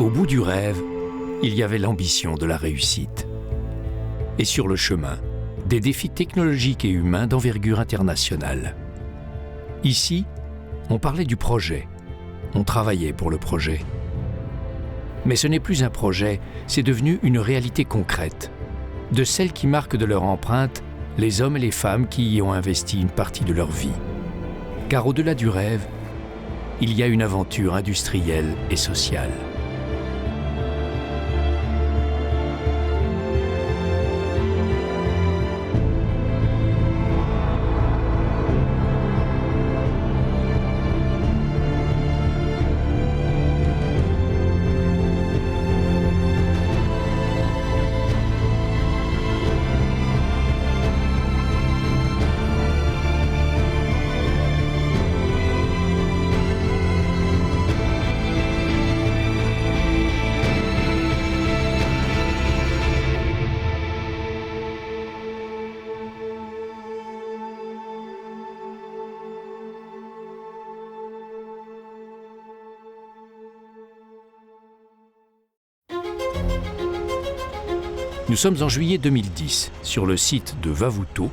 Au bout du rêve, il y avait l'ambition de la réussite. Et sur le chemin, des défis technologiques et humains d'envergure internationale. Ici, on parlait du projet. On travaillait pour le projet. Mais ce n'est plus un projet, c'est devenu une réalité concrète. De celles qui marquent de leur empreinte les hommes et les femmes qui y ont investi une partie de leur vie. Car au-delà du rêve, il y a une aventure industrielle et sociale. Nous sommes en juillet 2010, sur le site de Vavuto,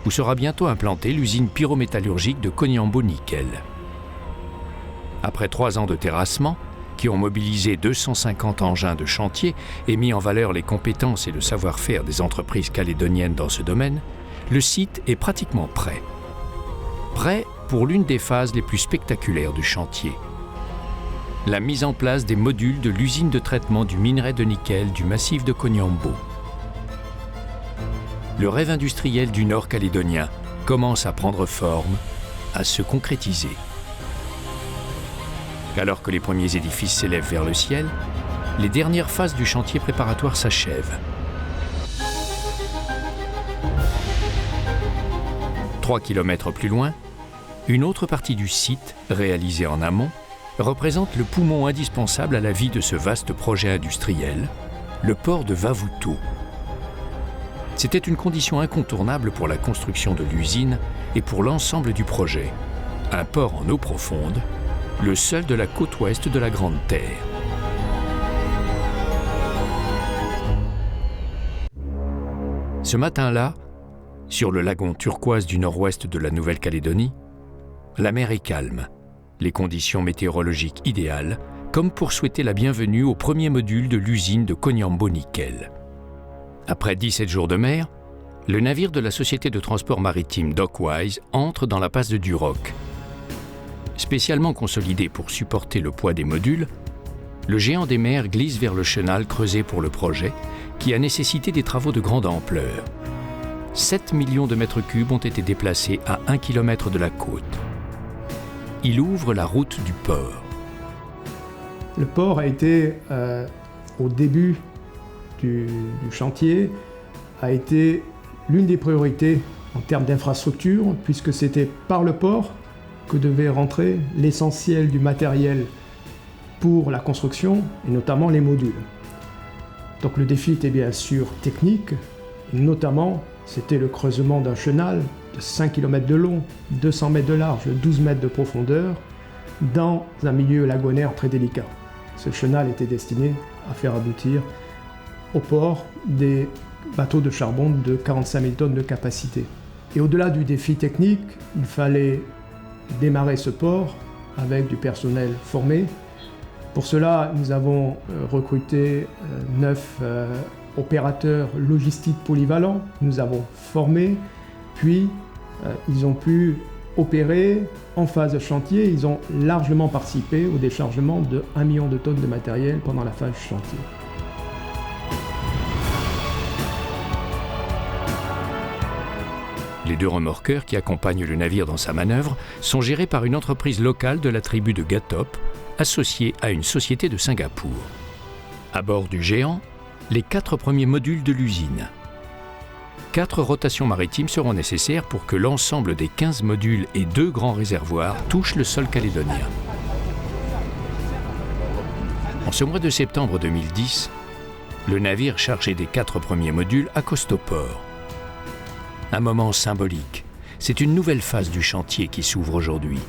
où sera bientôt implantée l'usine pyrométallurgique de Koniambo Nickel. Après 3 ans de terrassement, qui ont mobilisé 250 engins de chantier et mis en valeur les compétences et le savoir-faire des entreprises calédoniennes dans ce domaine, le site est pratiquement prêt. Prêt pour l'une des phases les plus spectaculaires du chantier. La mise en place des modules de l'usine de traitement du minerai de nickel du massif de Koniambo. Le rêve industriel du Nord calédonien commence à prendre forme, à se concrétiser. Alors que les premiers édifices s'élèvent vers le ciel, les dernières phases du chantier préparatoire s'achèvent. 3 kilomètres plus loin, une autre partie du site, réalisée en amont, représente le poumon indispensable à la vie de ce vaste projet industriel, le port de Vavuto. C'était une condition incontournable pour la construction de l'usine et pour l'ensemble du projet. Un port en eau profonde, le seul de la côte ouest de la Grande Terre. Ce matin-là, sur le lagon turquoise du nord-ouest de la Nouvelle-Calédonie, la mer est calme, les conditions météorologiques idéales, comme pour souhaiter la bienvenue au premier module de l'usine de Koniambo Nickel. Après 17 jours de mer, le navire de la société de transport maritime Dockwise entre dans la passe de Duroc. Spécialement consolidé pour supporter le poids des modules, le géant des mers glisse vers le chenal creusé pour le projet, qui a nécessité des travaux de grande ampleur. 7 millions de mètres cubes ont été déplacés à 1 km de la côte. Il ouvre la route du port. Le port a été, au début du chantier, a été l'une des priorités en termes d'infrastructure, puisque c'était par le port que devait rentrer l'essentiel du matériel pour la construction, et notamment les modules. Donc le défi était bien sûr technique, et notamment c'était le creusement d'un chenal de 5 km de long, 200 mètres de large, 12 mètres de profondeur, dans un milieu lagonaire très délicat. Ce chenal était destiné à faire aboutir au port des bateaux de charbon de 45 000 tonnes de capacité. Et au-delà du défi technique, il fallait démarrer ce port avec du personnel formé. Pour cela, nous avons recruté 9 opérateurs logistiques polyvalents. Nous avons formé, puis ils ont pu opérer en phase de chantier. Ils ont largement participé au déchargement de 1 million de tonnes de matériel pendant la phase chantier. Les 2 remorqueurs qui accompagnent le navire dans sa manœuvre sont gérés par une entreprise locale de la tribu de Gatop, associée à une société de Singapour. À bord du géant, les 4 premiers modules de l'usine. 4 rotations maritimes seront nécessaires pour que l'ensemble des 15 modules et 2 grands réservoirs touchent le sol calédonien. En ce mois de septembre 2010, le navire chargé des 4 premiers modules accoste au port. Un moment symbolique. C'est une nouvelle phase du chantier qui s'ouvre aujourd'hui.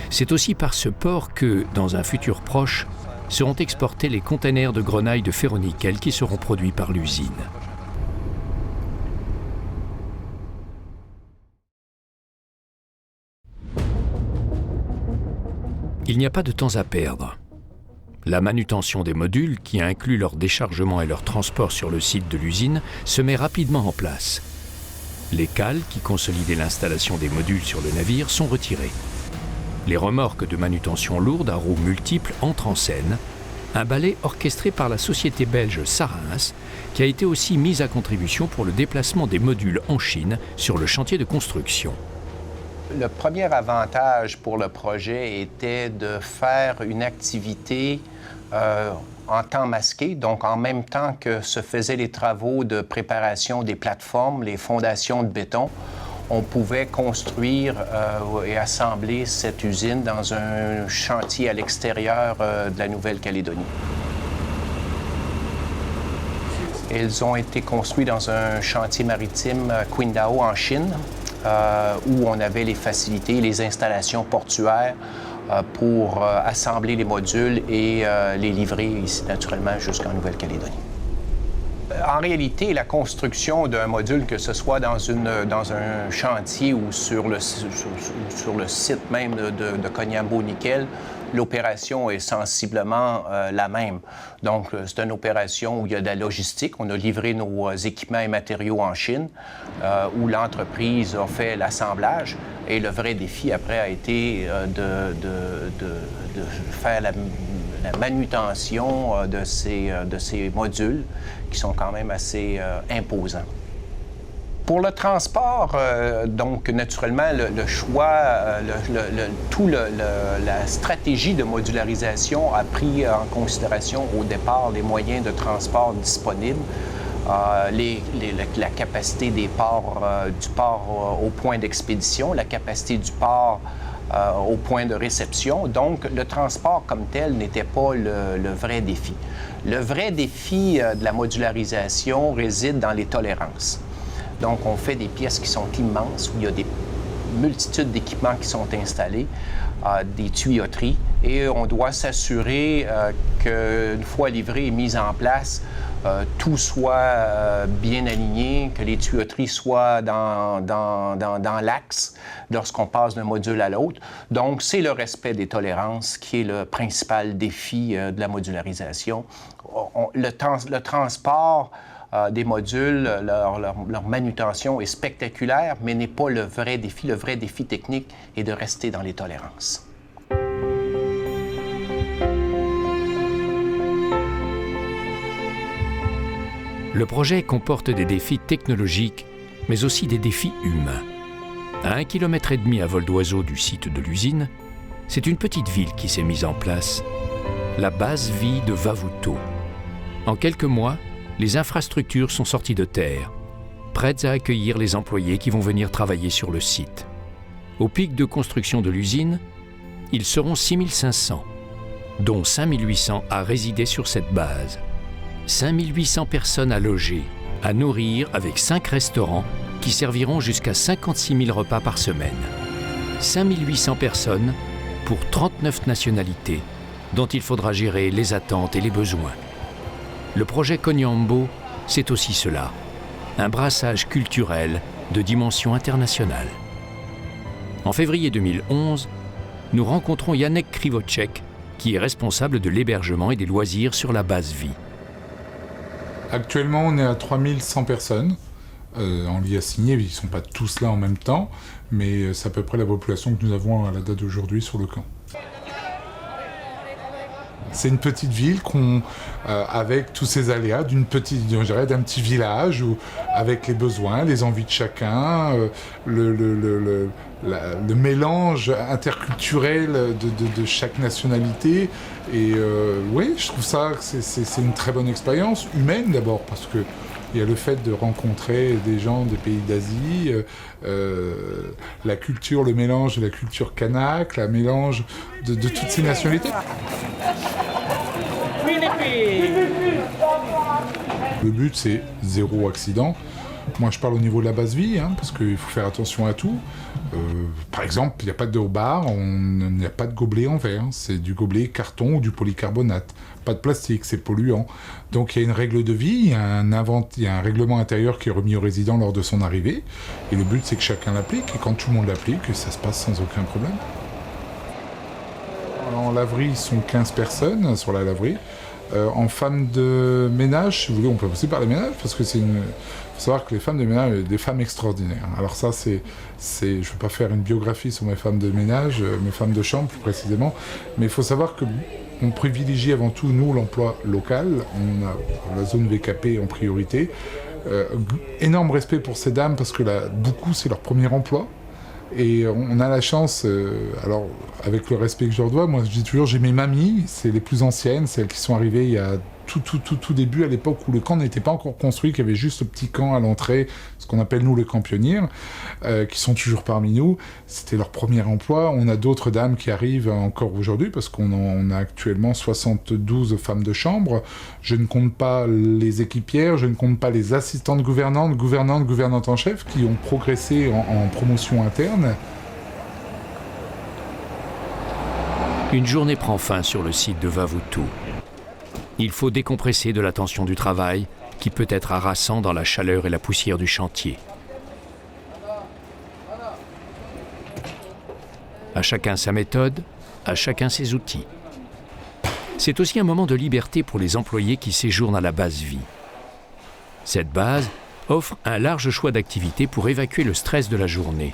C'est aussi par ce port que, dans un futur proche, seront exportés les containers de grenaille de ferronickel qui seront produits par l'usine. Il n'y a pas de temps à perdre. La manutention des modules, qui inclut leur déchargement et leur transport sur le site de l'usine, se met rapidement en place. Les cales qui consolidaient l'installation des modules sur le navire sont retirées. Les remorques de manutention lourde à roues multiples entrent en scène, un ballet orchestré par la société belge Sarins, qui a été aussi mise à contribution pour le déplacement des modules en Chine sur le chantier de construction. Le premier avantage pour le projet était de faire une activité en temps masqué, donc en même temps que se faisaient les travaux de préparation des plateformes, les fondations de béton, on pouvait construire et assembler cette usine dans un chantier à l'extérieur de la Nouvelle-Calédonie. Ils ont été construits dans un chantier maritime à Qingdao en Chine, où on avait les facilités, les installations portuaires pour assembler les modules et les livrer ici, naturellement, jusqu'en Nouvelle-Calédonie. En réalité, la construction d'un module, que ce soit dans un chantier ou sur le site même de Koniambo Nickel, l'opération est sensiblement la même. Donc, c'est une opération où il y a de la logistique. On a livré nos équipements et matériaux en Chine, où l'entreprise a fait l'assemblage. Et le vrai défi, après, a été de faire la manutention de ces modules, qui sont quand même assez imposants. Pour le transport, donc naturellement, le choix, la stratégie de modularisation a pris en considération au départ les moyens de transport disponibles, la capacité des ports, du port au point d'expédition, la capacité du port au point de réception. Donc, le transport comme tel n'était pas le vrai défi. Le vrai défi de la modularisation réside dans les tolérances. Donc, on fait des pièces qui sont immenses, où il y a des multitudes d'équipements qui sont installés, des tuyauteries, et on doit s'assurer qu'une fois livré et mis en place, tout soit bien aligné, que les tuyauteries soient dans l'axe lorsqu'on passe d'un module à l'autre. Donc, c'est le respect des tolérances qui est le principal défi de la modularisation. Le transport des modules, leur manutention est spectaculaire, mais n'est pas le vrai défi. Le vrai défi technique est de rester dans les tolérances. Le projet comporte des défis technologiques, mais aussi des défis humains. À 1,5 km à vol d'oiseau du site de l'usine, c'est une petite ville qui s'est mise en place, la base vie de Vavuto. En quelques mois, les infrastructures sont sorties de terre, prêtes à accueillir les employés qui vont venir travailler sur le site. Au pic de construction de l'usine, ils seront 6500, dont 5800 à résider sur cette base. 5800 personnes à loger, à nourrir avec 5 restaurants qui serviront jusqu'à 56 000 repas par semaine. 5800 personnes pour 39 nationalités, dont il faudra gérer les attentes et les besoins. Le projet Koniambo, c'est aussi cela, un brassage culturel de dimension internationale. En février 2011, nous rencontrons Janek Krivocek, qui est responsable de l'hébergement et des loisirs sur la base vie. Actuellement, on est à 3100 personnes en lit assigné. Ils ne sont pas tous là en même temps, mais c'est à peu près la population que nous avons à la date d'aujourd'hui sur le camp. C'est une petite ville avec tous ses aléas d'un petit village, avec les besoins, les envies de chacun, le mélange interculturel de chaque nationalité. Et oui, je trouve ça que c'est une très bonne expérience, humaine d'abord, parce que il y a le fait de rencontrer des gens des pays d'Asie, la culture, le mélange de la culture kanak, le mélange de toutes ces nationalités. Le but, c'est 0 accident. Moi, je parle au niveau de la base vie, parce qu'il faut faire attention à tout. Par exemple, il n'y a pas de bar, il n'y a pas de gobelet en verre, c'est du gobelet carton ou du polycarbonate. Pas de plastique, c'est polluant. Donc il y a une règle de vie, il y a un règlement intérieur qui est remis aux résidents lors de son arrivée. Et le but, c'est que chacun l'applique. Et quand tout le monde l'applique, ça se passe sans aucun problème. En laverie, ils sont 15 personnes sur la laverie. En femmes de ménage, si vous voulez, on peut aussi parler ménage, parce que faut savoir que les femmes de ménage sont des femmes extraordinaires. Alors ça, je ne vais pas faire une biographie sur mes femmes de ménage, mes femmes de chambre plus précisément, mais il faut savoir qu'on privilégie avant tout, nous, l'emploi local. On a la zone VKP en priorité. Énorme respect pour ces dames, parce que beaucoup, c'est leur premier emploi. Et on a la chance, alors avec le respect que je leur dois, moi je dis toujours, j'ai mes mamies, c'est les plus anciennes, celles qui sont arrivées il y a tout début, à l'époque où le camp n'était pas encore construit, qu'il y avait juste ce petit camp à l'entrée, ce qu'on appelle nous les camps pionniers, qui sont toujours parmi nous. C'était leur premier emploi. On a d'autres dames qui arrivent encore aujourd'hui, parce qu'on a actuellement 72 femmes de chambre. Je ne compte pas les équipières, je ne compte pas les assistantes gouvernantes en chef, qui ont progressé en promotion interne. Une journée prend fin sur le site de Vavutu. Il faut décompresser de la tension du travail, qui peut être harassant dans la chaleur et la poussière du chantier. À chacun sa méthode, à chacun ses outils. C'est aussi un moment de liberté pour les employés qui séjournent à la base vie. Cette base offre un large choix d'activités pour évacuer le stress de la journée.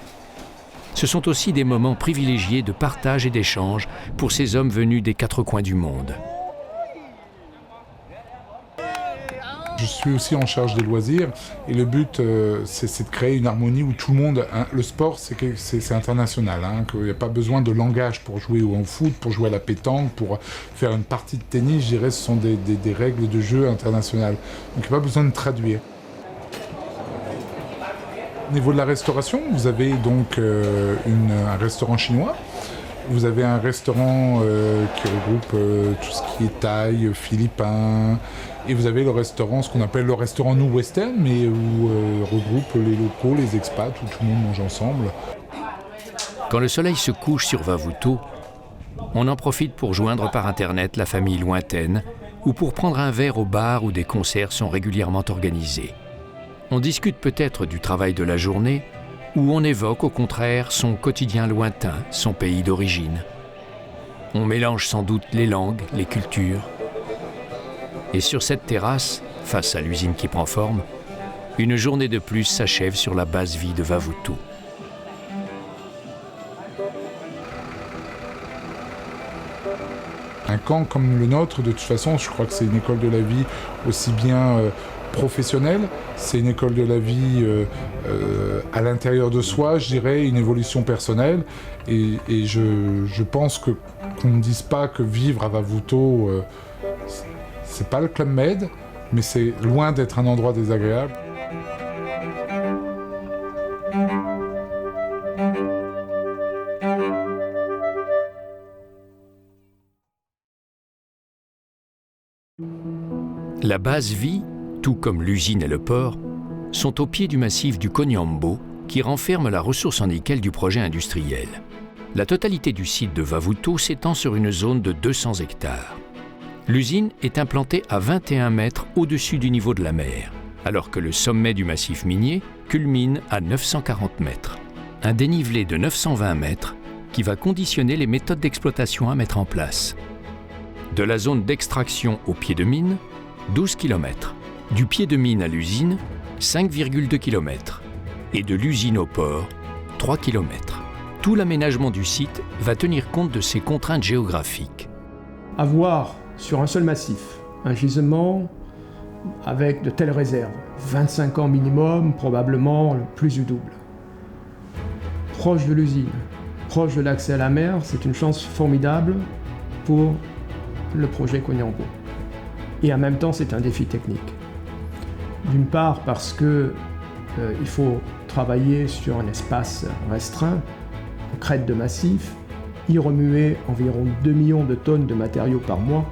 Ce sont aussi des moments privilégiés de partage et d'échange pour ces hommes venus des quatre coins du monde. Je suis aussi en charge des loisirs et le but, c'est de créer une harmonie où tout le monde... le sport, c'est international. Qu'il n'y a pas besoin de langage pour jouer au foot, pour jouer à la pétanque, pour faire une partie de tennis. Je dirais ce sont des règles de jeu internationales. Donc il n'y a pas besoin de traduire. Au niveau de la restauration, vous avez donc un restaurant chinois. Vous avez un restaurant qui regroupe tout ce qui est thaï, philippin. Et vous avez le restaurant, ce qu'on appelle le restaurant New Western, mais où regroupe les locaux, les expats, où tout le monde mange ensemble. Quand le soleil se couche sur Vavutu, on en profite pour joindre par Internet la famille lointaine ou pour prendre un verre au bar où des concerts sont régulièrement organisés. On discute peut-être du travail de la journée ou on évoque au contraire son quotidien lointain, son pays d'origine. On mélange sans doute les langues, les cultures. Et sur cette terrasse, face à l'usine qui prend forme, une journée de plus s'achève sur la base vie de Vavutu. Un camp comme le nôtre, de toute façon, je crois que c'est une école de la vie aussi bien professionnelle, c'est une école de la vie à l'intérieur de soi, je dirais, une évolution personnelle. Et je pense qu'on ne dise pas que vivre à Vavutu, c'est pas le Club Med, mais c'est loin d'être un endroit désagréable. La base vie, tout comme l'usine et le port, sont au pied du massif du Konyambo qui renferme la ressource en nickel du projet industriel. La totalité du site de Vavutu s'étend sur une zone de 200 hectares. L'usine est implantée à 21 mètres au-dessus du niveau de la mer, alors que le sommet du massif minier culmine à 940 mètres. Un dénivelé de 920 mètres qui va conditionner les méthodes d'exploitation à mettre en place. De la zone d'extraction au pied de mine, 12 km. Du pied de mine à l'usine, 5,2 km. Et de l'usine au port, 3 km. Tout l'aménagement du site va tenir compte de ces contraintes géographiques. Avoir sur un seul massif un gisement avec de telles réserves, 25 ans minimum, probablement le plus du double. Proche de l'usine, proche de l'accès à la mer, c'est une chance formidable pour le projet Konyambo. Et en même temps, c'est un défi technique. D'une part parce que il faut travailler sur un espace restreint, une crête de massif, y remuer environ 2 millions de tonnes de matériaux par mois.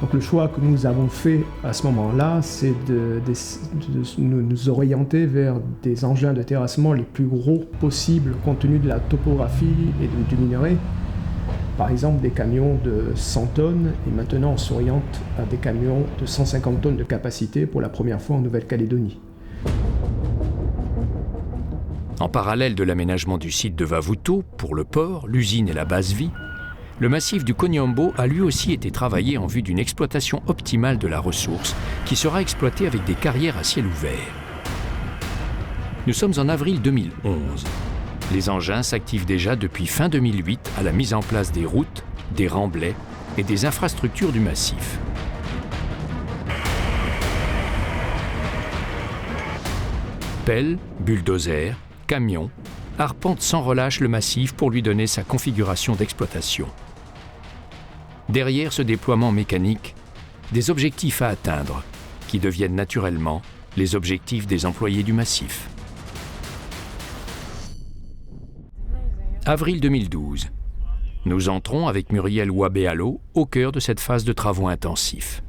Donc le choix que nous avons fait à ce moment-là, c'est de nous orienter vers des engins de terrassement les plus gros possibles compte tenu de la topographie et du minerai. Par exemple, des camions de 100 tonnes, et maintenant on s'oriente à des camions de 150 tonnes de capacité pour la première fois en Nouvelle-Calédonie. En parallèle de l'aménagement du site de Vavuto pour le port, l'usine et la base vie, le massif du Koniambo a lui aussi été travaillé en vue d'une exploitation optimale de la ressource qui sera exploitée avec des carrières à ciel ouvert. Nous sommes en avril 2011. Les engins s'activent déjà depuis fin 2008 à la mise en place des routes, des remblais et des infrastructures du massif. Pelles, bulldozers, camions arpentent sans relâche le massif pour lui donner sa configuration d'exploitation. Derrière ce déploiement mécanique, des objectifs à atteindre qui deviennent naturellement les objectifs des employés du massif. Avril 2012. Nous entrons avec Muriel Wabéalo au cœur de cette phase de travaux intensifs.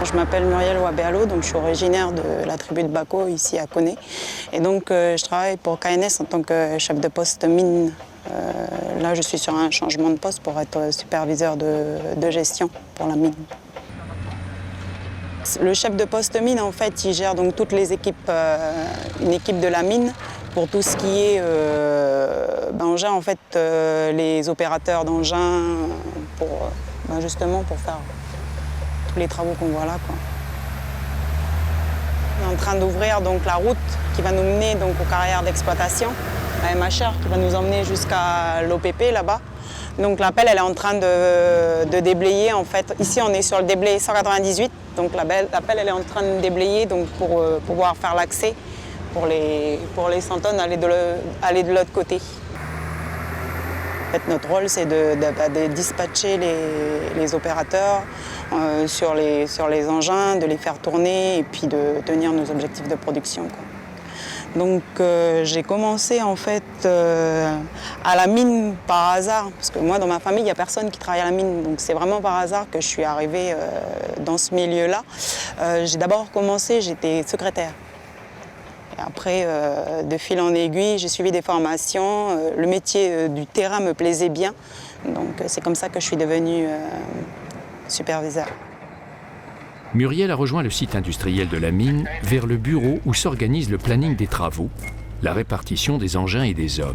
Je m'appelle Muriel Wabéalo, donc je suis originaire de la tribu de Bako, ici à Koné. Et donc je travaille pour KNS en tant que chef de poste mine. Là, je suis sur un changement de poste pour être superviseur de gestion pour la mine. Le chef de poste mine, en fait, il gère donc toutes les équipes, une équipe de la mine pour tout ce qui est... on gère en fait les opérateurs d'engins pour, justement pour faire tous les travaux qu'on voit là, quoi. On est en train d'ouvrir donc la route qui va nous mener donc aux carrières d'exploitation, la MHR qui va nous emmener jusqu'à l'OPP là-bas. Donc la pelle elle est en train de déblayer en fait. Ici on est sur le déblai 198, donc la pelle elle est en train de déblayer donc pour pouvoir faire l'accès pour les 100 tonnes aller de l'autre côté. En fait, notre rôle c'est de dispatcher les opérateurs sur les engins, de les faire tourner et puis de tenir nos objectifs de production, quoi. Donc j'ai commencé en fait à la mine par hasard, parce que moi dans ma famille il n'y a personne qui travaille à la mine, donc c'est vraiment par hasard que je suis arrivée dans ce milieu-là. J'ai d'abord commencé, j'étais secrétaire. Et après, de fil en aiguille, j'ai suivi des formations, le métier du terrain me plaisait bien, donc c'est comme ça que je suis devenue superviseur. Muriel a rejoint le site industriel de la mine vers le bureau où s'organise le planning des travaux, la répartition des engins et des hommes.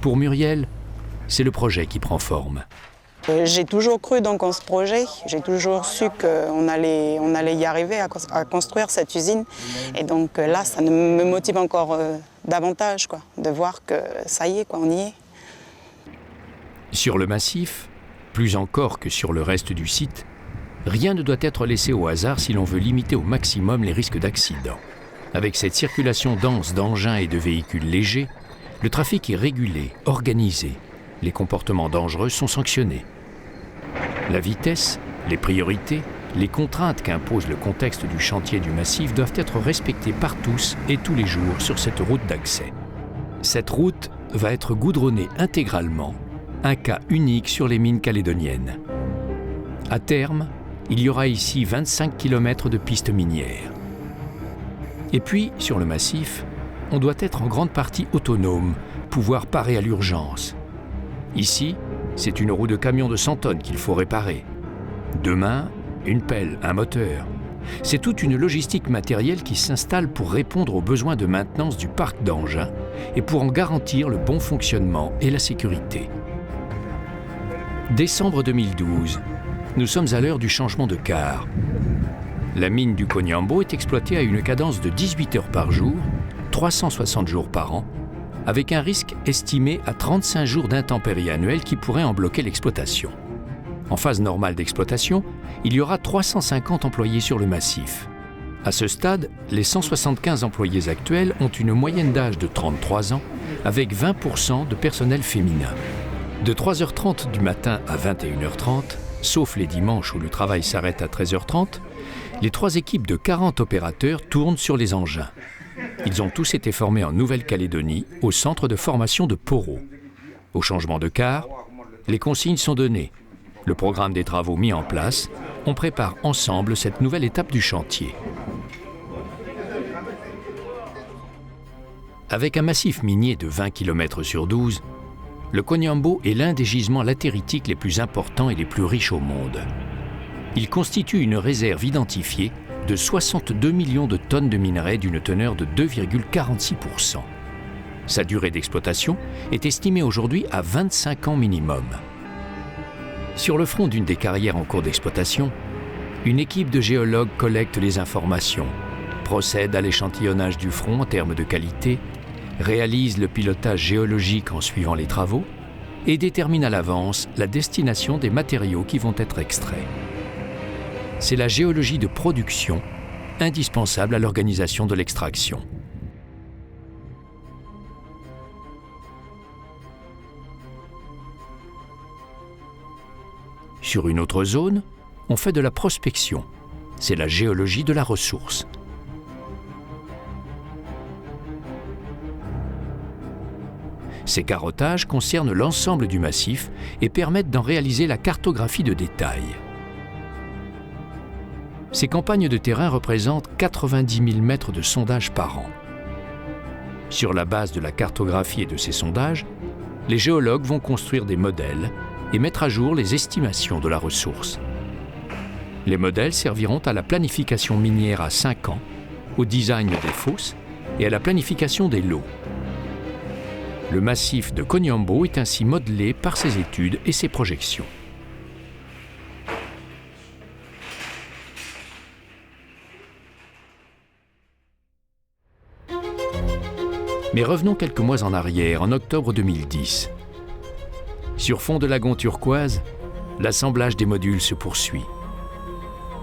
Pour Muriel, c'est le projet qui prend forme. J'ai toujours cru donc en ce projet, j'ai toujours su qu'on allait y arriver à construire cette usine. Et donc là, ça me motive encore davantage, quoi, de voir que ça y est, quoi, on y est. Sur le massif, plus encore que sur le reste du site, rien ne doit être laissé au hasard si l'on veut limiter au maximum les risques d'accident. Avec cette circulation dense d'engins et de véhicules légers, le trafic est régulé, organisé. Les comportements dangereux sont sanctionnés. La vitesse, les priorités, les contraintes qu'impose le contexte du chantier du massif doivent être respectées par tous et tous les jours sur cette route d'accès. Cette route va être goudronnée intégralement, un cas unique sur les mines calédoniennes. À terme, il y aura ici 25 km de pistes minières. Et puis, sur le massif, on doit être en grande partie autonome, pouvoir parer à l'urgence. Ici, c'est une roue de camion de 100 tonnes qu'il faut réparer. Demain, une pelle, un moteur. C'est toute une logistique matérielle qui s'installe pour répondre aux besoins de maintenance du parc d'engins et pour en garantir le bon fonctionnement et la sécurité. Décembre 2012, nous sommes à l'heure du changement de quart. La mine du Koniambo est exploitée à une cadence de 18 heures par jour, 360 jours par an, avec un risque estimé à 35 jours d'intempéries annuelles qui pourraient en bloquer l'exploitation. En phase normale d'exploitation, il y aura 350 employés sur le massif. À ce stade, les 175 employés actuels ont une moyenne d'âge de 33 ans, avec 20% de personnel féminin. De 3h30 du matin à 21h30, sauf les dimanches où le travail s'arrête à 13h30, les 3 équipes de 40 opérateurs tournent sur les engins. Ils ont tous été formés en Nouvelle-Calédonie, au centre de formation de Poro. Au changement de quart, les consignes sont données. Le programme des travaux mis en place, on prépare ensemble cette nouvelle étape du chantier. Avec un massif minier de 20 km sur 12, le Koniambo est l'un des gisements latéritiques les plus importants et les plus riches au monde. Il constitue une réserve identifiée de 62 millions de tonnes de minerais d'une teneur de 2,46%. Sa durée d'exploitation est estimée aujourd'hui à 25 ans minimum. Sur le front d'une des carrières en cours d'exploitation, une équipe de géologues collecte les informations, procède à l'échantillonnage du front en termes de qualité, réalise le pilotage géologique en suivant les travaux et détermine à l'avance la destination des matériaux qui vont être extraits. C'est la géologie de production, indispensable à l'organisation de l'extraction. Sur une autre zone, on fait de la prospection. C'est la géologie de la ressource. Ces carottages concernent l'ensemble du massif et permettent d'en réaliser la cartographie de détail. Ces campagnes de terrain représentent 90 000 mètres de sondage par an. Sur la base de la cartographie et de ces sondages, les géologues vont construire des modèles et mettre à jour les estimations de la ressource. Les modèles serviront à la planification minière à 5 ans, au design des fosses et à la planification des lots. Le massif de Koniambo est ainsi modelé par ses études et ses projections. Mais revenons quelques mois en arrière, en octobre 2010. Sur fond de lagon turquoise, l'assemblage des modules se poursuit.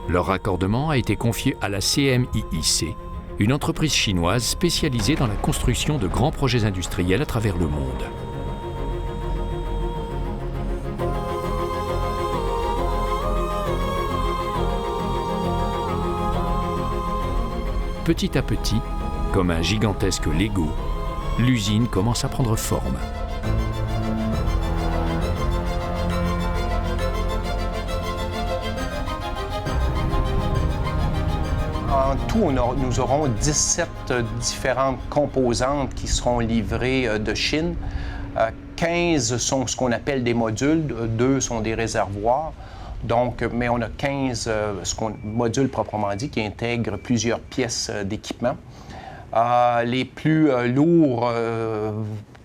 Leur raccordement a été confié à la CMIIC, une entreprise chinoise spécialisée dans la construction de grands projets industriels à travers le monde. Petit à petit, comme un gigantesque Lego, l'usine commence à prendre forme. En tout, nous aurons 17 différentes composantes qui seront livrées de Chine. 15 sont ce qu'on appelle des modules, 2 sont des réservoirs. Donc, mais on a 15 modules proprement dit qui intègrent plusieurs pièces d'équipement. Les plus lourds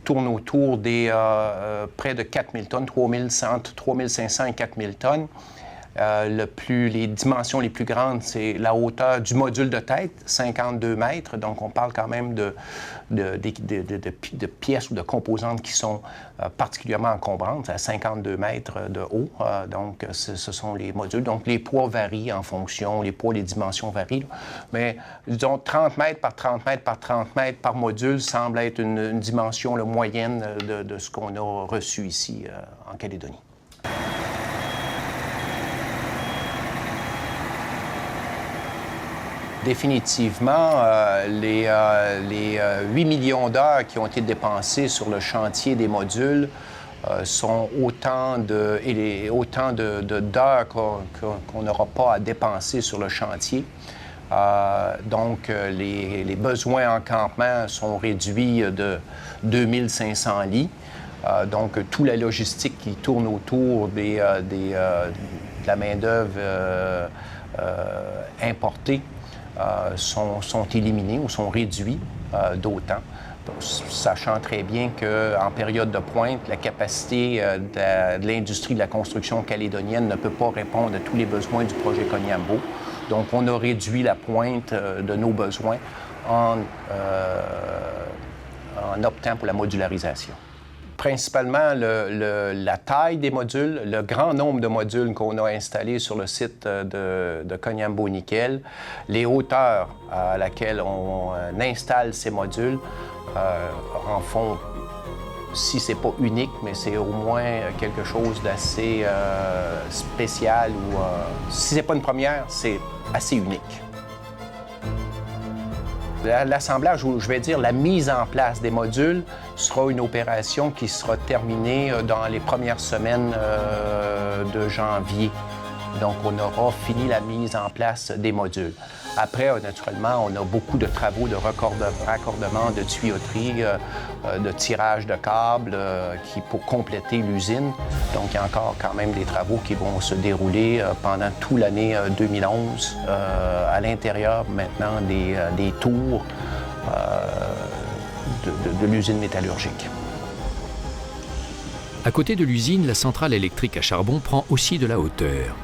tournent autour des près de 4000 tonnes, 3500 et 4000 tonnes. Les dimensions les plus grandes, c'est la hauteur du module de tête, 52 mètres. Donc, on parle quand même de pièces ou de composantes qui sont particulièrement encombrantes, à 52 mètres de haut. Donc, ce sont les modules. Donc, les poids varient en fonction, les dimensions varient. Mais, disons, 30 mètres par 30 mètres par 30 mètres par module semble être une dimension moyenne de ce qu'on a reçu ici en Calédonie. Définitivement, les 8 millions d'heures qui ont été dépensées sur le chantier des modules sont autant d'heures qu'on n'aura pas à dépenser sur le chantier. Donc, les besoins en campement sont réduits de 2500 lits. Donc, toute la logistique qui tourne autour de la main-d'œuvre importée sont éliminés ou sont réduits d'autant, sachant très bien qu'en période de pointe, la capacité de l'industrie de la construction calédonienne ne peut pas répondre à tous les besoins du projet Koniambo. Donc, on a réduit la pointe de nos besoins en optant pour la modularisation. Principalement la taille des modules, le grand nombre de modules qu'on a installés sur le site de Koniambo Nickel, les hauteurs à laquelle on installe ces modules en font si c'est pas unique, mais c'est au moins quelque chose d'assez spécial ou si c'est pas une première, c'est assez unique. L'assemblage, ou je vais dire la mise en place des modules, sera une opération qui sera terminée dans les premières semaines de janvier. Donc, on aura fini la mise en place des modules. Après, naturellement, on a beaucoup de travaux de raccordement, de tuyauterie, de tirage de câbles pour compléter l'usine. Donc, il y a encore quand même des travaux qui vont se dérouler pendant toute l'année 2011 à l'intérieur maintenant des tours de l'usine métallurgique. À côté de l'usine, la centrale électrique à charbon prend aussi de la hauteur.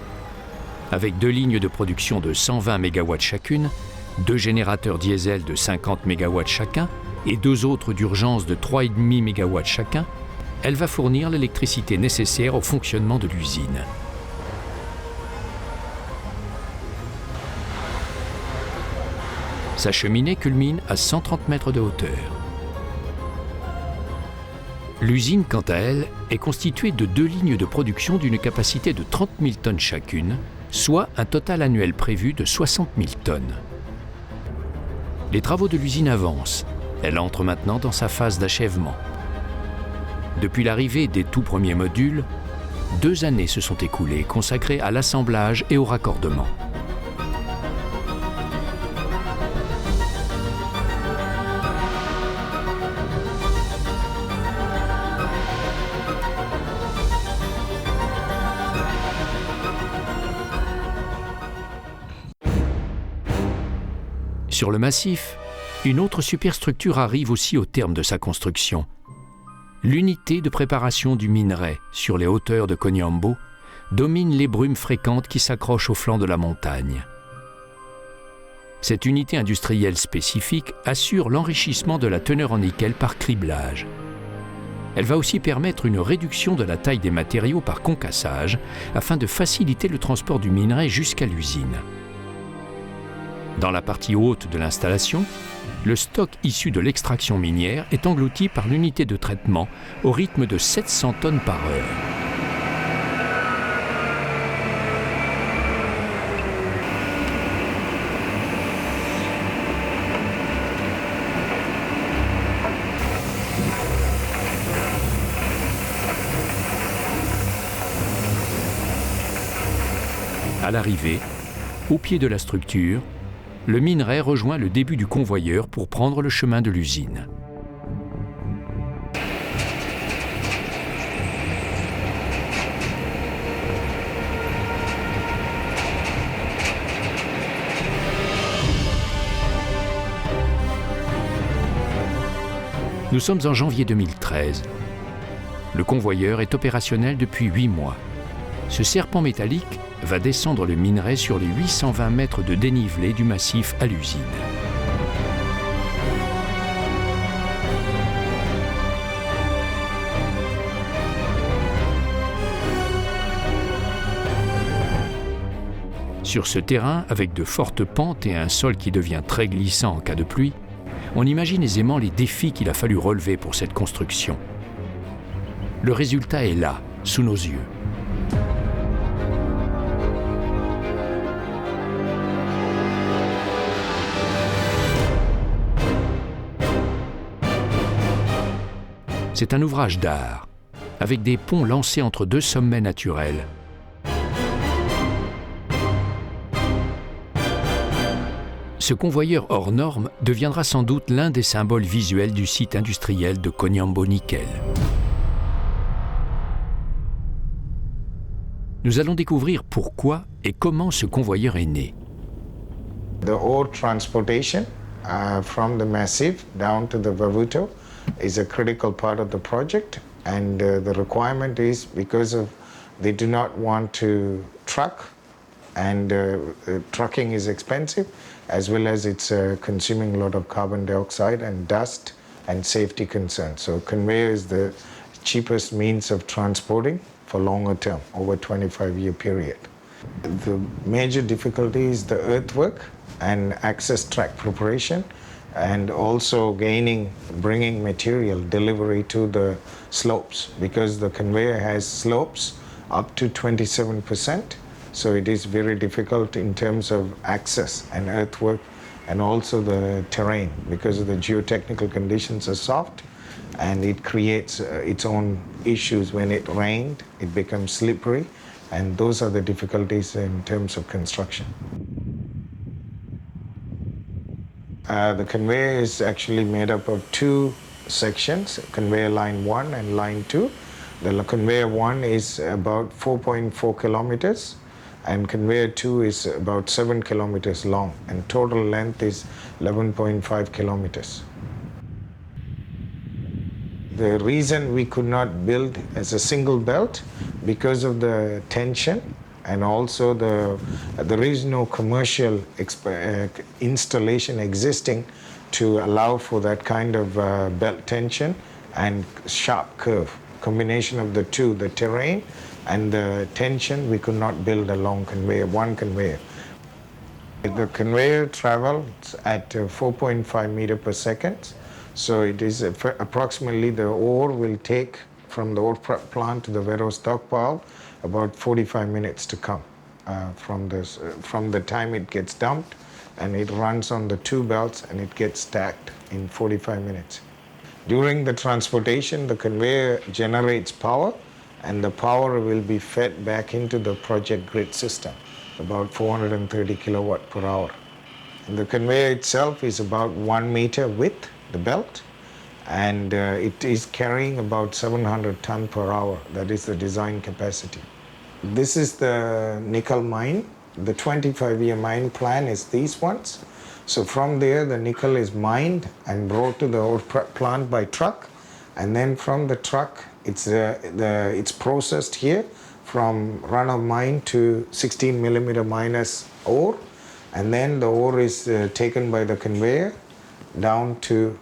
Avec 2 lignes de production de 120 MW chacune, 2 générateurs diesel de 50 MW chacun et 2 autres d'urgence de 3,5 MW chacun, elle va fournir l'électricité nécessaire au fonctionnement de l'usine. Sa cheminée culmine à 130 mètres de hauteur. L'usine, quant à elle, est constituée de 2 lignes de production d'une capacité de 30 000 tonnes chacune, soit un total annuel prévu de 60 000 tonnes. Les travaux de l'usine avancent. Elle entre maintenant dans sa phase d'achèvement. Depuis l'arrivée des tout premiers modules, 2 années se sont écoulées consacrées à l'assemblage et au raccordement. Sur le massif, une autre superstructure arrive aussi au terme de sa construction. L'unité de préparation du minerai sur les hauteurs de Koniambo domine les brumes fréquentes qui s'accrochent au flanc de la montagne. Cette unité industrielle spécifique assure l'enrichissement de la teneur en nickel par criblage. Elle va aussi permettre une réduction de la taille des matériaux par concassage afin de faciliter le transport du minerai jusqu'à l'usine. Dans la partie haute de l'installation, le stock issu de l'extraction minière est englouti par l'unité de traitement au rythme de 700 tonnes par heure. À l'arrivée, au pied de la structure, le minerai rejoint le début du convoyeur pour prendre le chemin de l'usine. Nous sommes en janvier 2013. Le convoyeur est opérationnel depuis 8 mois. Ce serpent métallique va descendre le minerai sur les 820 mètres de dénivelé du massif à l'usine. Sur ce terrain, avec de fortes pentes et un sol qui devient très glissant en cas de pluie, on imagine aisément les défis qu'il a fallu relever pour cette construction. Le résultat est là, sous nos yeux. C'est un ouvrage d'art, avec des ponts lancés entre 2 sommets naturels. Ce convoyeur hors norme deviendra sans doute l'un des symboles visuels du site industriel de Koniambo Nickel. Nous allons découvrir pourquoi et comment ce convoyeur est né. The ore transportation from the massif down to the Bavuto is a critical part of the project, and the requirement is because of they do not want to truck, and trucking is expensive, as well as it's consuming a lot of carbon dioxide and dust and safety concerns. So conveyor is the cheapest means of transporting for longer term, over a 25-year period. The major difficulty is the earthwork and access track preparation, and also bringing material delivery to the slopes, because the conveyor has slopes up to 27%. So it is very difficult in terms of access and earthwork, and also the terrain, because the geotechnical conditions are soft, and it creates its own issues. When it rained, it becomes slippery, and those are the difficulties in terms of construction. The conveyor is actually made up of two sections, conveyor line 1 and line 2. The conveyor 1 is about 4.4 kilometers, and conveyor 2 is about 7 kilometers long, and total length is 11.5 kilometers. The reason we could not build as a single belt, because of the tension, and also there is no commercial installation existing to allow for that kind of belt tension and sharp curve. Combination of the two, the terrain and the tension, we could not build a long conveyor, one conveyor. The conveyor travels at 4.5 meters per second. So it is approximately, the ore will take from the ore plant to the Vero stockpile about 45 minutes to come from the time it gets dumped, and it runs on the two belts and it gets stacked in 45 minutes. During the transportation, the conveyor generates power, and the power will be fed back into the project grid system, about 430 kilowatt per hour. And the conveyor itself is about 1 meter width, the belt, and it is carrying about 700 ton per hour. That is the design capacity. This is the nickel mine. The 25-year mine plan is these ones. So from there, the nickel is mined and brought to the ore plant by truck, and then from the truck, it's processed here from run of mine to 16 millimeter minus ore, and then the ore is taken by the conveyor down to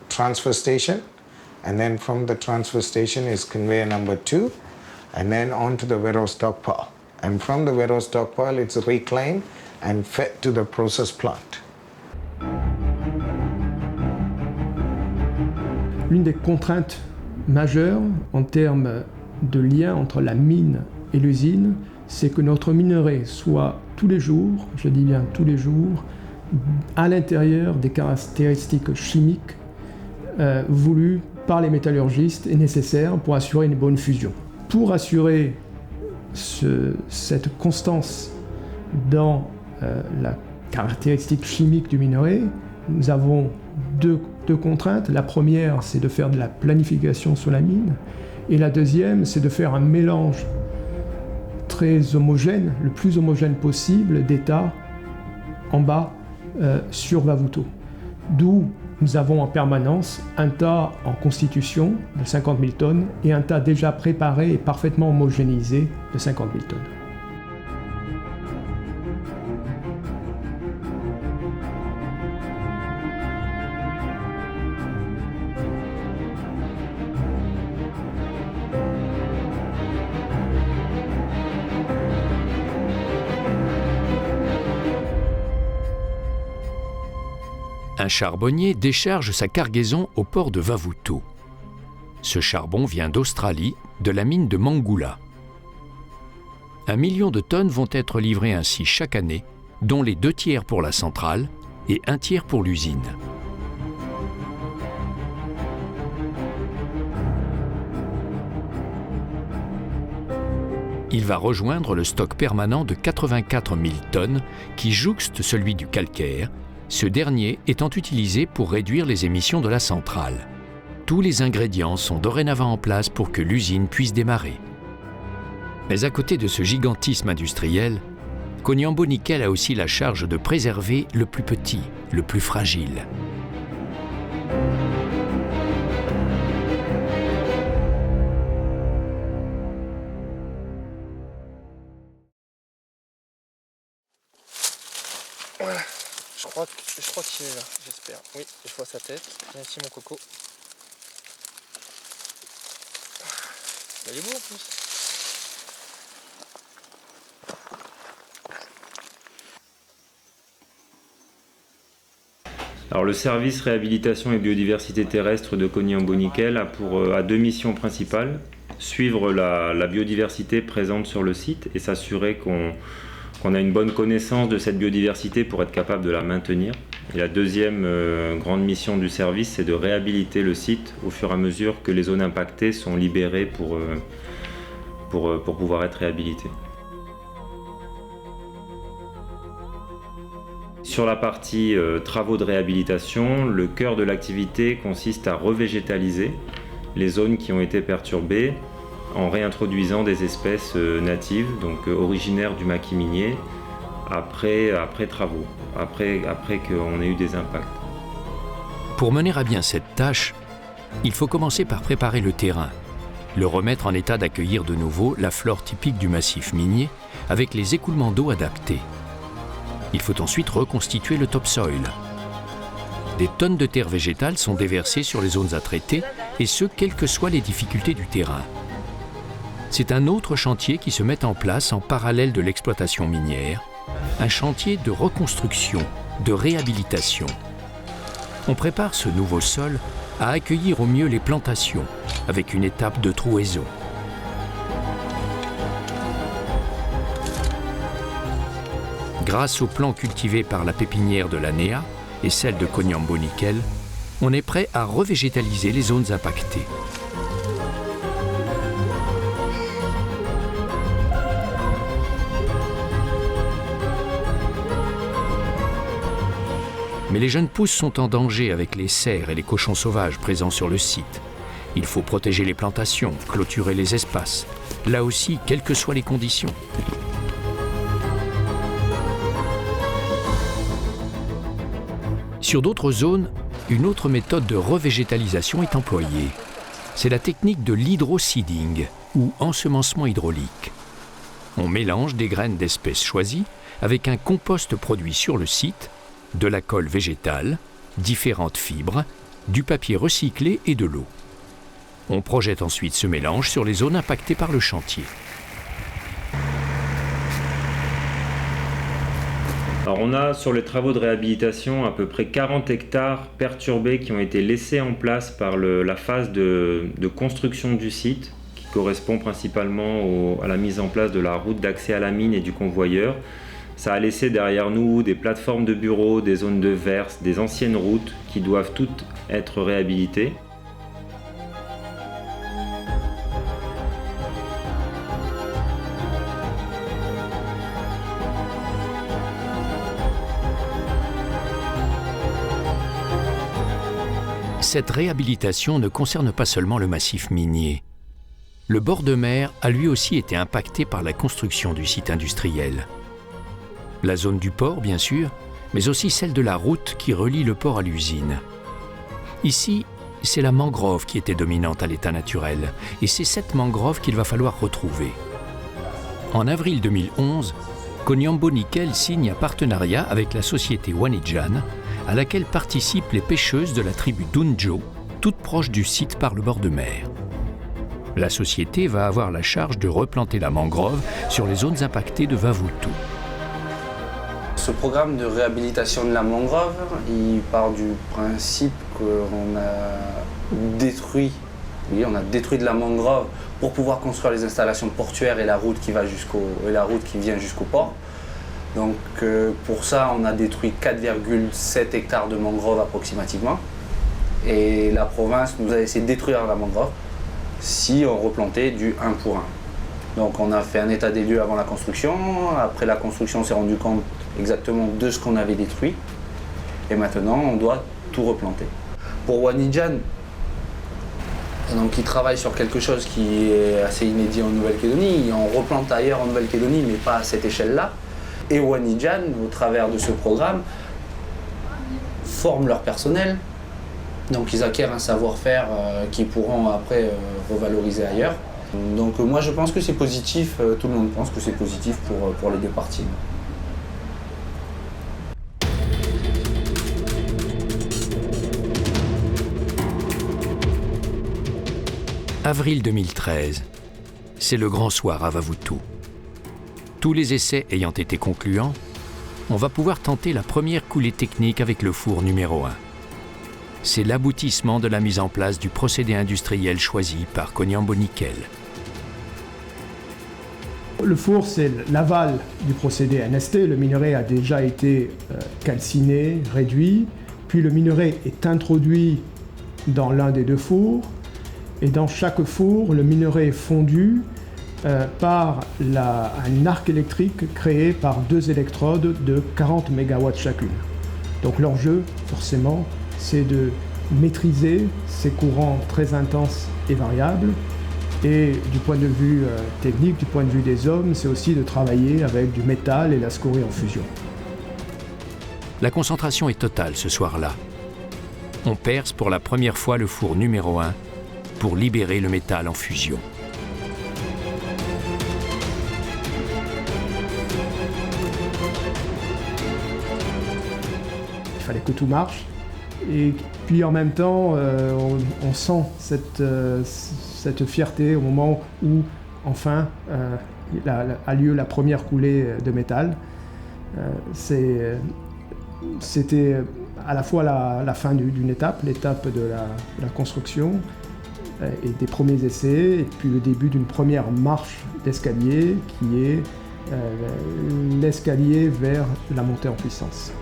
transfer station, and then from the transfer station is conveyor number 2, and then on to the Vero stockpile. And from the Vero stockpile, it's reclaimed and fed to the process plant. L'une des contraintes majeures en termes de lien entre la mine et l'usine, c'est que notre minerai soit tous les jours, je dis bien tous les jours, à l'intérieur des caractéristiques chimiques voulues par les métallurgistes et nécessaires pour assurer une bonne fusion. Pour assurer cette constance dans la caractéristique chimique du minerai, nous avons deux contraintes. La première, c'est de faire de la planification sur la mine, et la deuxième, c'est de faire un mélange très homogène, le plus homogène possible, d'états en bas sur Vavuto. D'où nous avons en permanence un tas en constitution de 50 000 tonnes et un tas déjà préparé et parfaitement homogénéisé de 50 000 tonnes. Un charbonnier décharge sa cargaison au port de Vavuto. Ce charbon vient d'Australie, de la mine de Mangula. 1 million de tonnes vont être livrées ainsi chaque année, dont les 2 tiers pour la centrale et 1 tiers pour l'usine. Il va rejoindre le stock permanent de 84 000 tonnes qui jouxte celui du calcaire, ce dernier étant utilisé pour réduire les émissions de la centrale. Tous les ingrédients sont dorénavant en place pour que l'usine puisse démarrer. Mais à côté de ce gigantisme industriel, Koniambo Nickel a aussi la charge de préserver le plus petit, le plus fragile. Voilà. Je crois qu'il est là, j'espère. Oui, je vois sa tête. Viens ici mon coco. Il est beau en plus. Alors le service réhabilitation et biodiversité terrestre de Cognambot-Nickel a deux missions principales. Suivre la biodiversité présente sur le site et s'assurer qu'on a une bonne connaissance de cette biodiversité pour être capable de la maintenir. Et la deuxième grande mission du service, c'est de réhabiliter le site au fur et à mesure que les zones impactées sont libérées pour pouvoir être réhabilitées. Sur la partie travaux de réhabilitation, le cœur de l'activité consiste à revégétaliser les zones qui ont été perturbées en réintroduisant des espèces natives, donc originaires du maquis minier, après travaux, après qu'on ait eu des impacts. Pour mener à bien cette tâche, il faut commencer par préparer le terrain, le remettre en état d'accueillir de nouveau la flore typique du massif minier avec les écoulements d'eau adaptés. Il faut ensuite reconstituer le topsoil. Des tonnes de terre végétale sont déversées sur les zones à traiter, et ce, quelles que soient les difficultés du terrain. C'est un autre chantier qui se met en place en parallèle de l'exploitation minière, un chantier de reconstruction, de réhabilitation. On prépare ce nouveau sol à accueillir au mieux les plantations, avec une étape de trouaison. Grâce aux plants cultivés par la pépinière de la NEA et celle de Cognambot-Nickel, on est prêt à revégétaliser les zones impactées. Mais les jeunes pousses sont en danger avec les cerfs et les cochons sauvages présents sur le site. Il faut protéger les plantations, clôturer les espaces, là aussi, quelles que soient les conditions. Sur d'autres zones, une autre méthode de revégétalisation est employée. C'est la technique de l'hydroseeding, ou ensemencement hydraulique. On mélange des graines d'espèces choisies avec un compost produit sur le site, de la colle végétale, différentes fibres, du papier recyclé et de l'eau. On projette ensuite ce mélange sur les zones impactées par le chantier. Alors on a sur les travaux de réhabilitation à peu près 40 hectares perturbés qui ont été laissés en place par la phase de construction du site, qui correspond principalement à la mise en place de la route d'accès à la mine et du convoyeur. Ça a laissé derrière nous des plateformes de bureaux, des zones de verse, des anciennes routes qui doivent toutes être réhabilitées. Cette réhabilitation ne concerne pas seulement le massif minier. Le bord de mer a lui aussi été impacté par la construction du site industriel. La zone du port, bien sûr, mais aussi celle de la route qui relie le port à l'usine. Ici, c'est la mangrove qui était dominante à l'état naturel, et c'est cette mangrove qu'il va falloir retrouver. En avril 2011, Cognambot-Nickel signe un partenariat avec la société Wanijan, à laquelle participent les pêcheuses de la tribu Dunjo, toute proche du site par le bord de mer. La société va avoir la charge de replanter la mangrove sur les zones impactées de Vavutu. Ce programme de réhabilitation de la mangrove, il part du principe qu'on a détruit de la mangrove pour pouvoir construire les installations portuaires et la route qui vient jusqu'au port. Donc pour ça, on a détruit 4,7 hectares de mangrove approximativement. Et la province nous a essayé de détruire la mangrove si on replantait du 1 pour 1. Donc on a fait un état des lieux avant la construction. Après la construction, on s'est rendu compte exactement de ce qu'on avait détruit. Et maintenant, on doit tout replanter. Pour Wanijan, donc ils travaillent sur quelque chose qui est assez inédit en Nouvelle-Calédonie. On replante ailleurs en Nouvelle-Calédonie, mais pas à cette échelle-là. Et Wanijan, au travers de ce programme, forment leur personnel. Donc ils acquièrent un savoir-faire qu'ils pourront après revaloriser ailleurs. Donc moi je pense que c'est positif, tout le monde pense que c'est positif pour les deux parties. Avril 2013, c'est le grand soir à Vavutu. Tous les essais ayant été concluants, on va pouvoir tenter la première coulée technique avec le four numéro 1. C'est l'aboutissement de la mise en place du procédé industriel choisi par Cognambo Nickel. Le four, c'est l'aval du procédé NST. Le minerai a déjà été calciné, réduit, puis le minerai est introduit dans l'un des deux fours, et dans chaque four, le minerai est fondu par un arc électrique créé par 2 électrodes de 40 MW chacune. Donc l'enjeu, forcément, c'est de maîtriser ces courants très intenses et variables. Et du point de vue technique, du point de vue des hommes, c'est aussi de travailler avec du métal et la scorie en fusion. La concentration est totale ce soir-là. On perce pour la première fois le four numéro 1 pour libérer le métal en fusion. Il fallait que tout marche. Et puis en même temps, on sent cette fierté au moment où, enfin, a lieu la première coulée de métal. C'était à la fois la fin d'une étape, l'étape de la construction et des premiers essais, et puis le début d'une première marche d'escalier qui est l'escalier vers la montée en puissance.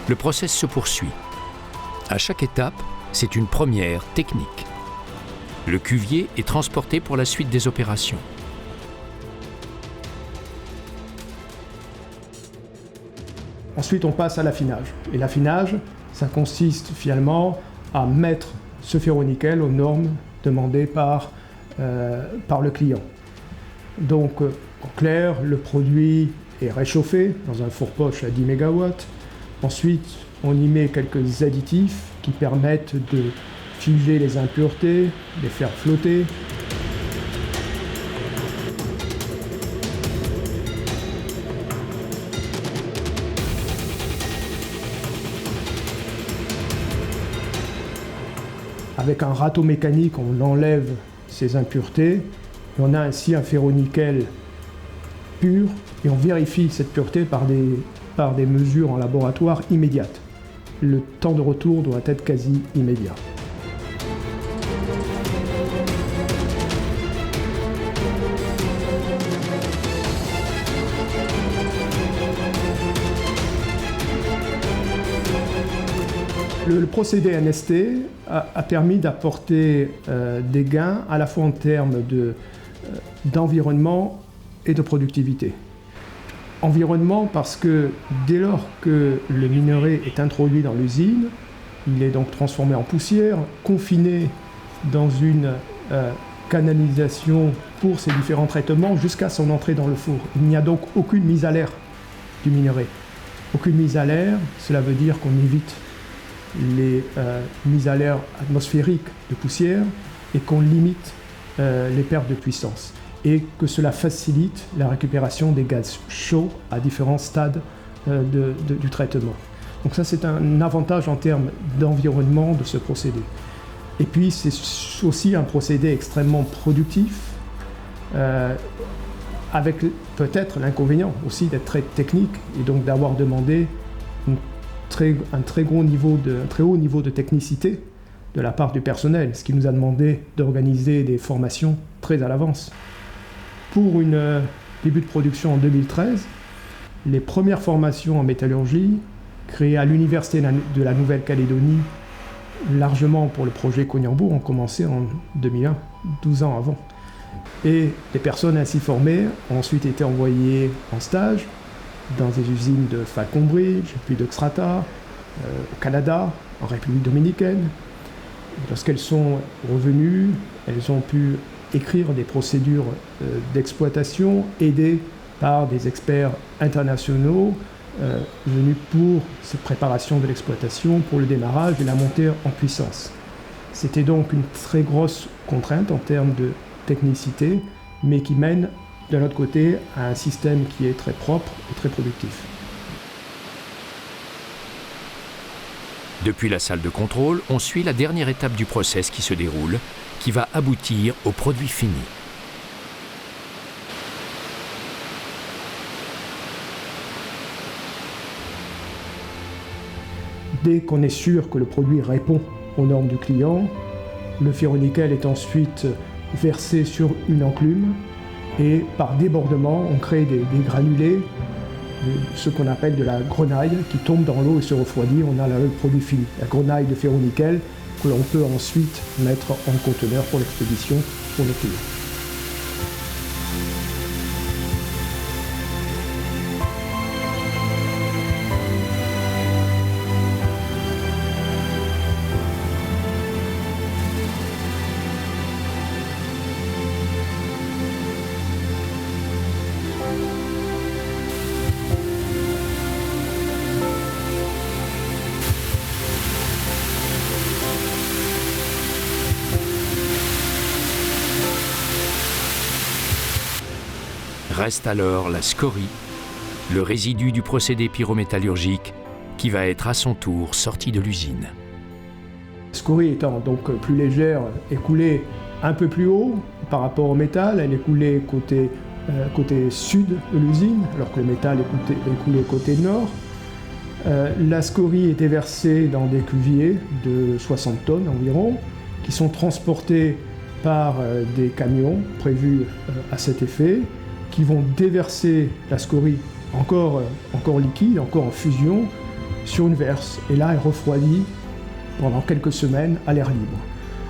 Le process se poursuit. À chaque étape, c'est une première technique. Le cuvier est transporté pour la suite des opérations. Ensuite, on passe à l'affinage. Et l'affinage, ça consiste finalement à mettre ce ferro-nickel aux normes demandées par le client. Donc, en clair, le produit est réchauffé dans un four poche à 10 MW. Ensuite, on y met quelques additifs qui permettent de figer les impuretés, les faire flotter. Avec un râteau mécanique, on enlève ces impuretés et on a ainsi un ferro-nickel pur, et on vérifie cette pureté par des mesures en laboratoire immédiates. Le temps de retour doit être quasi immédiat. Le procédé NST a permis d'apporter des gains à la fois en termes d'environnement et de productivité. Environnement parce que dès lors que le minerai est introduit dans l'usine, il est donc transformé en poussière, confiné dans une canalisation pour ses différents traitements jusqu'à son entrée dans le four. Il n'y a donc aucune mise à l'air du minerai. Aucune mise à l'air, cela veut dire qu'on évite les mises à l'air atmosphériques de poussière et qu'on limite les pertes de puissance, et que cela facilite la récupération des gaz chauds à différents stades du traitement. Donc ça, c'est un avantage en termes d'environnement de ce procédé. Et puis c'est aussi un procédé extrêmement productif, avec peut-être l'inconvénient aussi d'être très technique et donc d'avoir demandé un très haut niveau de technicité de la part du personnel, ce qui nous a demandé d'organiser des formations très à l'avance. Pour une début de production en 2013, les premières formations en métallurgie créées à l'Université de la Nouvelle-Calédonie, largement pour le projet Cognambo, ont commencé en 2001, 12 ans avant. Et les personnes ainsi formées ont ensuite été envoyées en stage dans des usines de Falconbridge, puis de Xstrata, au Canada, en République dominicaine. Lorsqu'elles sont revenues, elles ont pu écrire des procédures d'exploitation aidées par des experts internationaux venus pour cette préparation de l'exploitation, pour le démarrage et la montée en puissance. C'était donc une très grosse contrainte en termes de technicité, mais qui mène d'un autre côté, à un système qui est très propre et très productif. Depuis la salle de contrôle, on suit la dernière étape du process qui se déroule, qui va aboutir au produit fini. Dès qu'on est sûr que le produit répond aux normes du client, le ferronickel est ensuite versé sur une enclume et par débordement, on crée des granulés, ce qu'on appelle de la grenaille qui tombe dans l'eau et se refroidit. On a là le produit fini, la grenaille de ferronickel que l'on peut ensuite mettre en conteneur pour l'expédition pour le client. Reste alors la scorie, le résidu du procédé pyrométallurgique qui va être à son tour sorti de l'usine. La scorie étant donc plus légère est coulée un peu plus haut par rapport au métal. Elle est coulée côté sud de l'usine, alors que le métal est coulé côté nord. La scorie était versée dans des cuviers de 60 tonnes environ, qui sont transportés par des camions prévus à cet effet, qui vont déverser la scorie encore liquide, encore en fusion, sur une verse. Et là, elle refroidit pendant quelques semaines à l'air libre.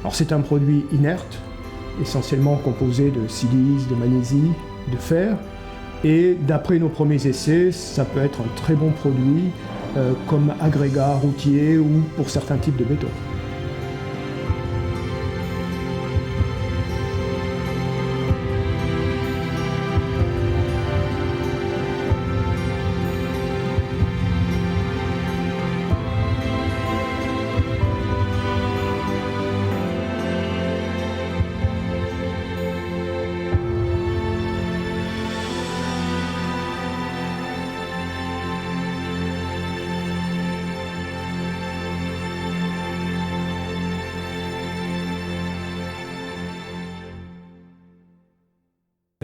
Alors c'est un produit inerte, essentiellement composé de silice, de magnésie, de fer. Et d'après nos premiers essais, ça peut être un très bon produit comme agrégat routier ou pour certains types de béton.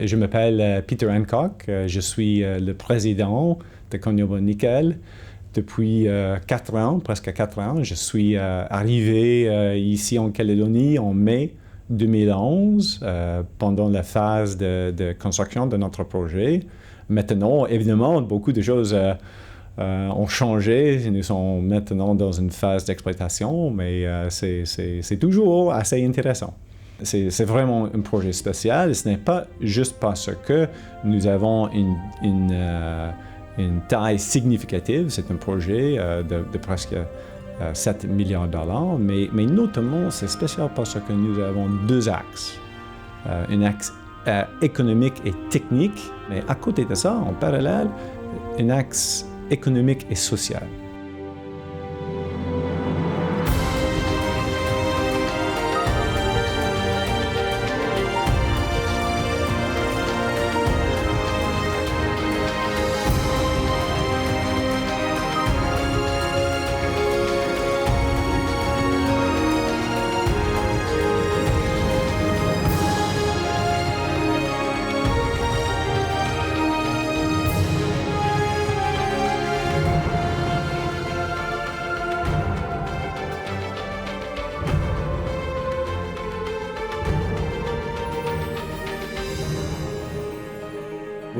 Je m'appelle Peter Hancock, je suis le président de Koniambo Nickel. Depuis 4 ans, presque 4 ans, je suis arrivé ici en Calédonie en mai 2011, pendant la phase de construction de notre projet. Maintenant, évidemment, beaucoup de choses ont changé. Nous sommes maintenant dans une phase d'exploitation, mais c'est toujours assez intéressant. C'est vraiment un projet spécial. Ce n'est pas juste parce que nous avons une taille significative. C'est un projet de presque 7 milliards de dollars, mais notamment c'est spécial parce que nous avons 2 axes. Un axe économique et technique, mais à côté de ça, en parallèle, un axe économique et social.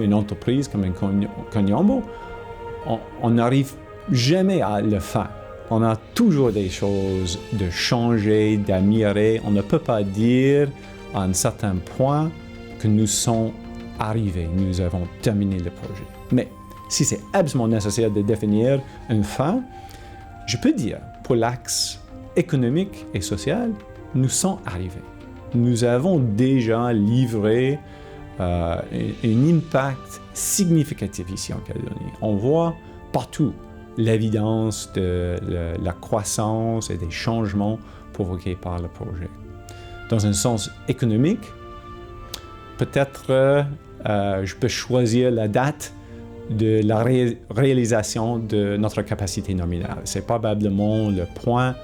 Une entreprise comme Koniambo, on n'arrive jamais à le faire. On a toujours des choses de changer, d'améliorer. On ne peut pas dire à un certain point que nous sommes arrivés, nous avons terminé le projet. Mais si c'est absolument nécessaire de définir une fin, je peux dire, pour l'axe économique et social, nous sommes arrivés. Nous avons déjà livré un impact significatif ici en Calédonie. On voit partout l'évidence de la croissance et des changements provoqués par le projet. Dans un sens économique, peut-être je peux choisir la date de la réalisation de notre capacité nominale. C'est probablement le point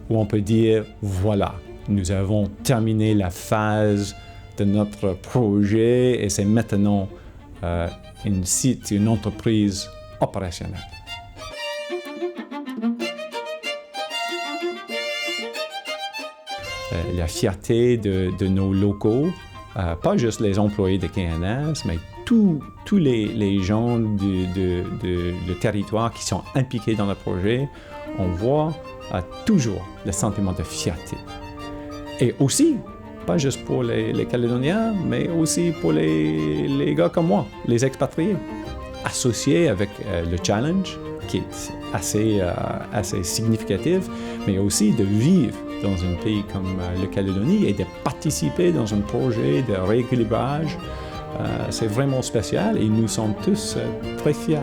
où on peut dire, voilà, nous avons terminé la phase de notre projet et c'est maintenant une entreprise opérationnelle. La fierté de nos locaux, pas juste les employés de KNS, mais tous les gens du territoire qui sont impliqués dans le projet, on voit toujours le sentiment de fierté. Et aussi, pas juste pour les Calédoniens, mais aussi pour les gars comme moi, les expatriés, associés avec le challenge, qui est assez significatif, mais aussi de vivre dans un pays comme le Calédonie et de participer dans un projet de rééquilibrage. C'est vraiment spécial et nous sommes tous très fiers.